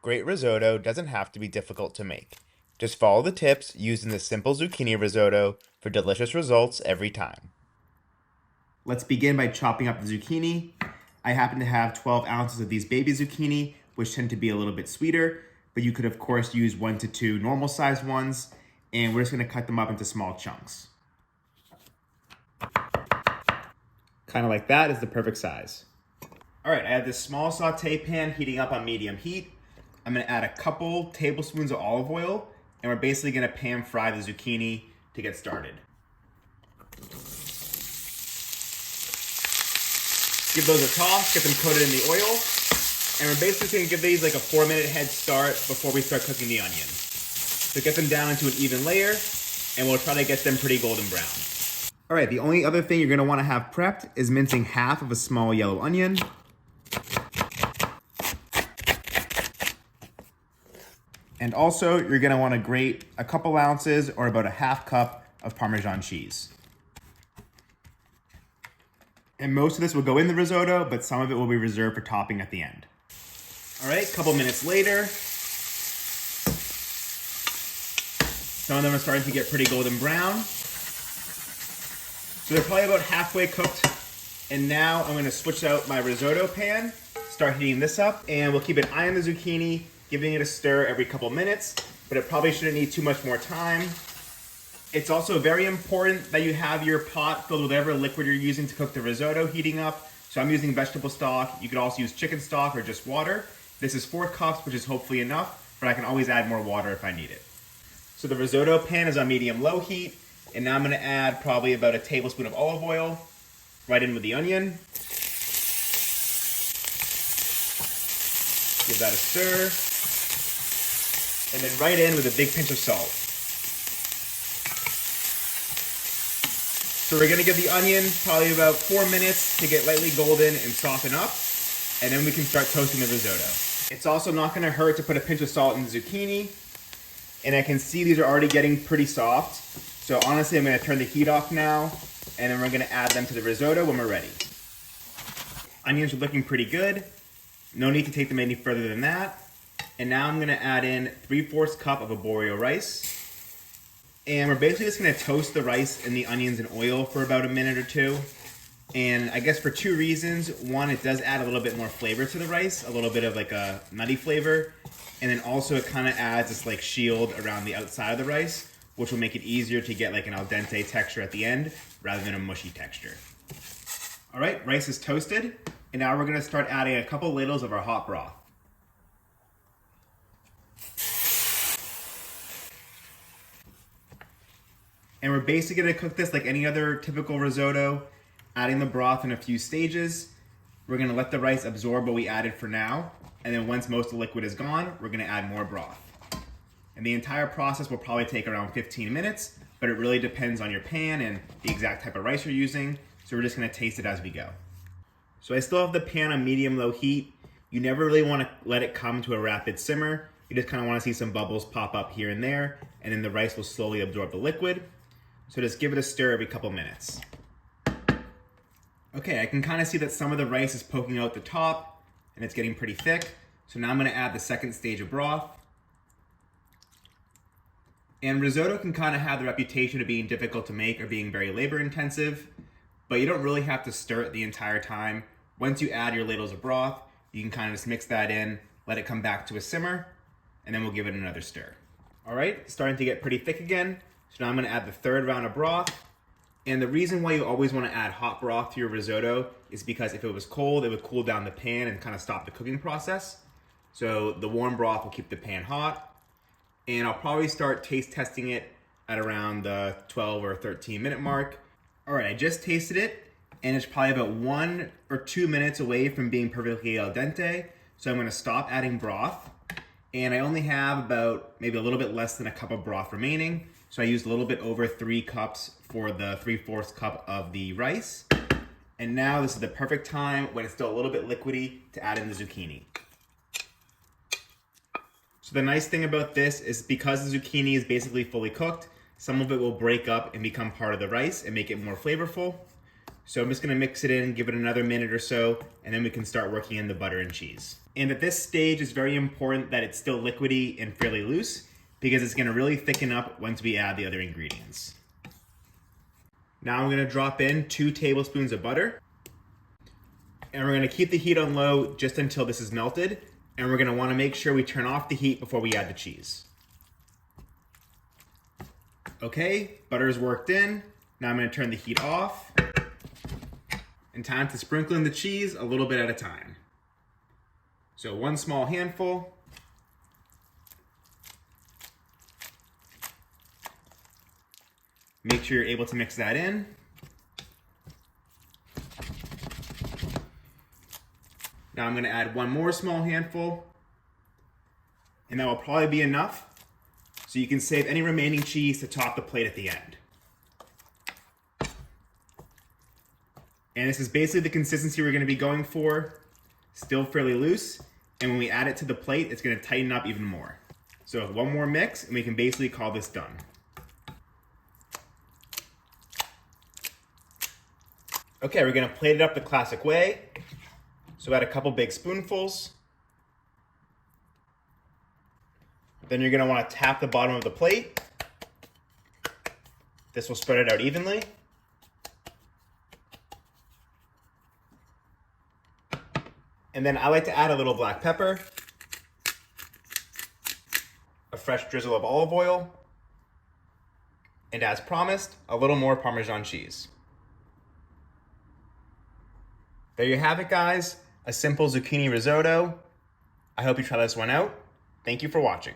Great risotto doesn't have to be difficult to make. Just follow the tips used in the simple zucchini risotto for delicious results every time. Let's begin by chopping up the zucchini. I happen to have 12 ounces of these baby zucchini, which tend to be a little bit sweeter, but you could of course use 1 to 2 normal sized ones, and we're just gonna cut them up into small chunks. Kind of like that is the perfect size. All right, I have this small saute pan heating up on medium heat. I'm gonna add a couple tablespoons of olive oil, and we're basically gonna pan fry the zucchini to get started. Give those a toss, get them coated in the oil, and we're basically gonna give these like a 4-minute head start before we start cooking the onion. So get them down into an even layer, and we'll try to get them pretty golden brown. All right, the only other thing you're gonna wanna have prepped is mincing half of a small yellow onion. And also, you're gonna wanna grate a couple ounces or about a half cup of Parmesan cheese. And most of this will go in the risotto, but some of it will be reserved for topping at the end. All right, a couple minutes later, some of them are starting to get pretty golden brown. So they're probably about halfway cooked. And now I'm gonna switch out my risotto pan, start heating this up, and we'll keep an eye on the zucchini, giving it a stir every couple minutes, but it probably shouldn't need too much more time. It's also very important that you have your pot filled with whatever liquid you're using to cook the risotto heating up. So I'm using vegetable stock. You could also use chicken stock or just water. This is 4 cups, which is hopefully enough, but I can always add more water if I need it. So the risotto pan is on medium-low heat, and now I'm gonna add probably about a tablespoon of olive oil right in with the onion. Give that a stir. And then right in with a big pinch of salt. So we're gonna give the onion probably about 4 minutes to get lightly golden and soften up, and then we can start toasting the risotto. It's also not gonna hurt to put a pinch of salt in the zucchini, and I can see these are already getting pretty soft. So honestly, I'm gonna turn the heat off now, and then we're gonna add them to the risotto when we're ready. Onions are looking pretty good. No need to take them any further than that. And now I'm gonna add in 3/4 cup of Aborio rice. And we're basically just gonna toast the rice and the onions in oil for about a minute or two. And I guess for 2 reasons. One, it does add a little bit more flavor to the rice, a little bit of like a nutty flavor. And then also it kind of adds this like shield around the outside of the rice, which will make it easier to get like an al dente texture at the end rather than a mushy texture. All right, rice is toasted. And now we're gonna start adding a couple ladles of our hot broth. And we're basically gonna cook this like any other typical risotto, adding the broth in a few stages. We're gonna let the rice absorb what we added for now, and then once most of the liquid is gone, we're gonna add more broth. And the entire process will probably take around 15 minutes, but it really depends on your pan and the exact type of rice you're using, so we're just gonna taste it as we go. So I still have the pan on medium-low heat. You never really wanna let it come to a rapid simmer. You just kinda wanna see some bubbles pop up here and there, and then the rice will slowly absorb the liquid. So just give it a stir every couple minutes. Okay, I can kind of see that some of the rice is poking out the top and it's getting pretty thick. So now I'm gonna add the second stage of broth. And risotto can kind of have the reputation of being difficult to make or being very labor intensive, but you don't really have to stir it the entire time. Once you add your ladles of broth, you can kind of just mix that in, let it come back to a simmer, and then we'll give it another stir. All right, it's starting to get pretty thick again. So now I'm gonna add the 3rd round of broth. And the reason why you always wanna add hot broth to your risotto is because if it was cold, it would cool down the pan and kind of stop the cooking process. So the warm broth will keep the pan hot. And I'll probably start taste testing it at around the 12 or 13 minute mark. All right, I just tasted it, and it's probably about 1 or 2 minutes away from being perfectly al dente. So I'm gonna stop adding broth. And I only have about maybe a little bit less than a cup of broth remaining. So I used a little bit over 3 cups for the 3/4 cup of the rice. And now this is the perfect time when it's still a little bit liquidy to add in the zucchini. So the nice thing about this is because the zucchini is basically fully cooked, some of it will break up and become part of the rice and make it more flavorful. So I'm just gonna mix it in, give it another minute or so, and then we can start working in the butter and cheese. And at this stage, it's very important that it's still liquidy and fairly loose because it's gonna really thicken up once we add the other ingredients. Now I'm gonna drop in 2 tablespoons of butter. And we're gonna keep the heat on low just until this is melted. And we're gonna wanna make sure we turn off the heat before we add the cheese. Okay, butter is worked in. Now I'm gonna turn the heat off. And time to sprinkle in the cheese a little bit at a time. So 1 small handful. Make sure you're able to mix that in. Now I'm gonna add 1 more small handful. And that will probably be enough. So you can save any remaining cheese to top the plate at the end. And this is basically the consistency we're gonna be going for. Still fairly loose. And when we add it to the plate, it's gonna tighten up even more. So 1 more mix and we can basically call this done. Okay, we're gonna plate it up the classic way. So add a couple big spoonfuls. Then you're gonna wanna tap the bottom of the plate. This will spread it out evenly. And then I like to add a little black pepper, a fresh drizzle of olive oil, and as promised, a little more Parmesan cheese. There you have it, guys. A simple zucchini risotto. I hope you try this one out. Thank you for watching.